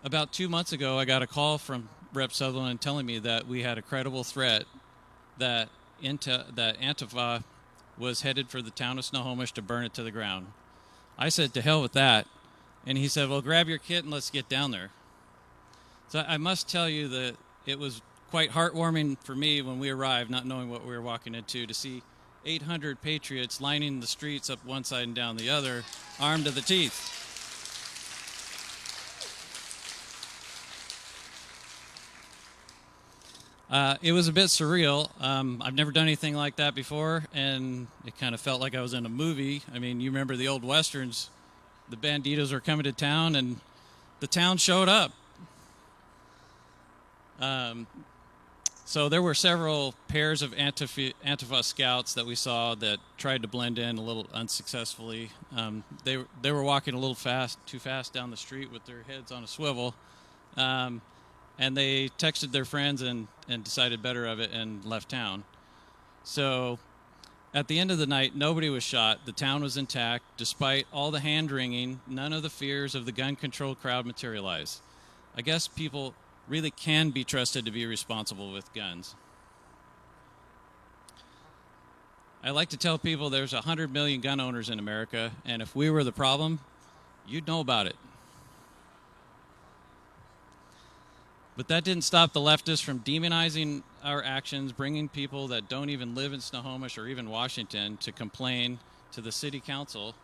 About 2 months ago, I got a call from Rep. Sutherland telling me that we had a credible threat that that Antifa was headed for the town of Snohomish to burn it to the ground. I said, to hell with that. And he said, well, grab your kit and let's get down there. So I must tell you that it was quite heartwarming for me when we arrived, not knowing what we were walking into, to see 800 patriots lining the streets up one side and down the other, armed to the teeth. It was a bit surreal. I've never done anything like that before, and it kind of felt like I was in a movie. I mean, you remember the old westerns. The banditos were coming to town, and the town showed up. So there were several pairs of Antifa scouts that we saw that tried to blend in a little unsuccessfully. They were walking a little too fast down the street with their heads on a swivel. And they texted their friends and decided better of it and left town. So at the end of the night, nobody was shot. The town was intact. Despite all the hand-wringing, none of the fears of the gun-controlled crowd materialized. I guess people really can be trusted to be responsible with guns. I like to tell people there's 100 million gun owners in America, and if we were the problem, you'd know about it. But that didn't stop the leftists from demonizing our actions, bringing people that don't even live in Snohomish or even Washington to complain to the city council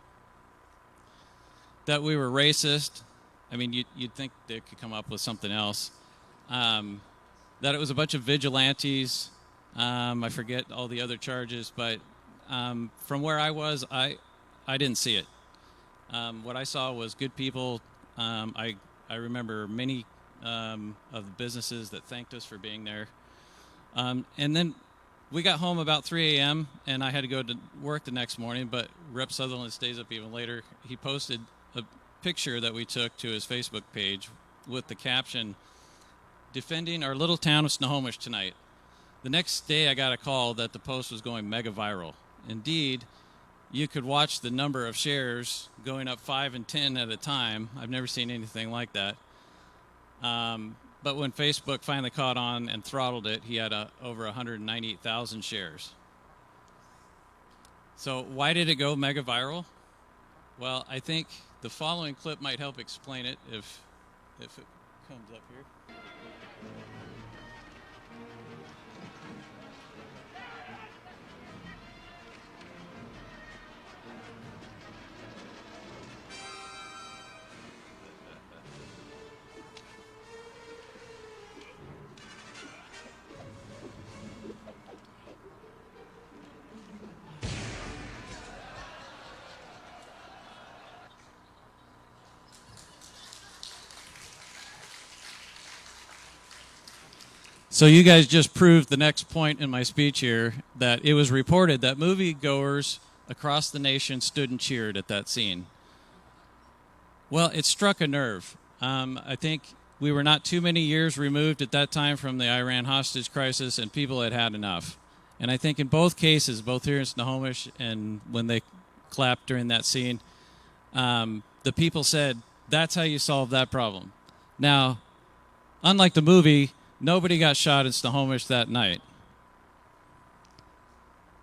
that we were racist. I mean, you'd think they could come up with something else. That it was a bunch of vigilantes. I forget all the other charges, but from where I was, I didn't see it. What I saw was good people. I remember many of the businesses that thanked us for being there. And then we got home about 3 a.m. and I had to go to work the next morning, but Rep. Sutherland stays up even later. He posted a picture that we took to his Facebook page with the caption, "Defending our little town of Snohomish tonight." The next day I got a call that the post was going mega viral. Indeed, you could watch the number of shares going up 5 and 10 at a time. I've never seen anything like that. But when Facebook finally caught on and throttled it, he had over 198,000 shares. So why did it go mega viral? Well, I think the following clip might help explain it if it comes up here. So you guys just proved the next point in my speech here, that it was reported that moviegoers across the nation stood and cheered at that scene. Well, it struck a nerve. I think we were not too many years removed at that time from the Iran hostage crisis, and people had had enough. And I think in both cases, both here in Snohomish and when they clapped during that scene, the people said, that's how you solve that problem. Now, unlike the movie, nobody got shot in Snohomish that night.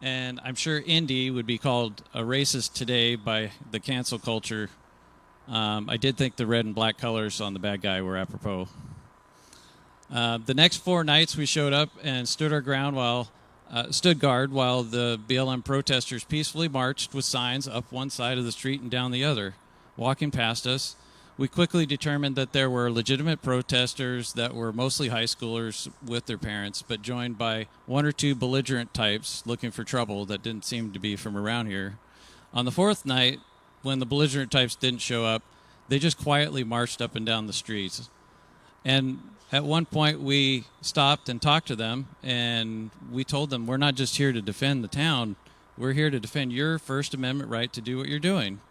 And I'm sure Indy would be called a racist today by the cancel culture. I did think the red and black colors on the bad guy were apropos. The next 4 nights we showed up and stood guard while the BLM protesters peacefully marched with signs up one side of the street and down the other, walking past us. We quickly determined that there were legitimate protesters that were mostly high schoolers with their parents, but joined by 1 or 2 belligerent types looking for trouble that didn't seem to be from around here. On the 4th night, when the belligerent types didn't show up, they just quietly marched up and down the streets. And at one point, we stopped and talked to them, and we told them, we're not just here to defend the town. We're here to defend your First Amendment right to do what you're doing.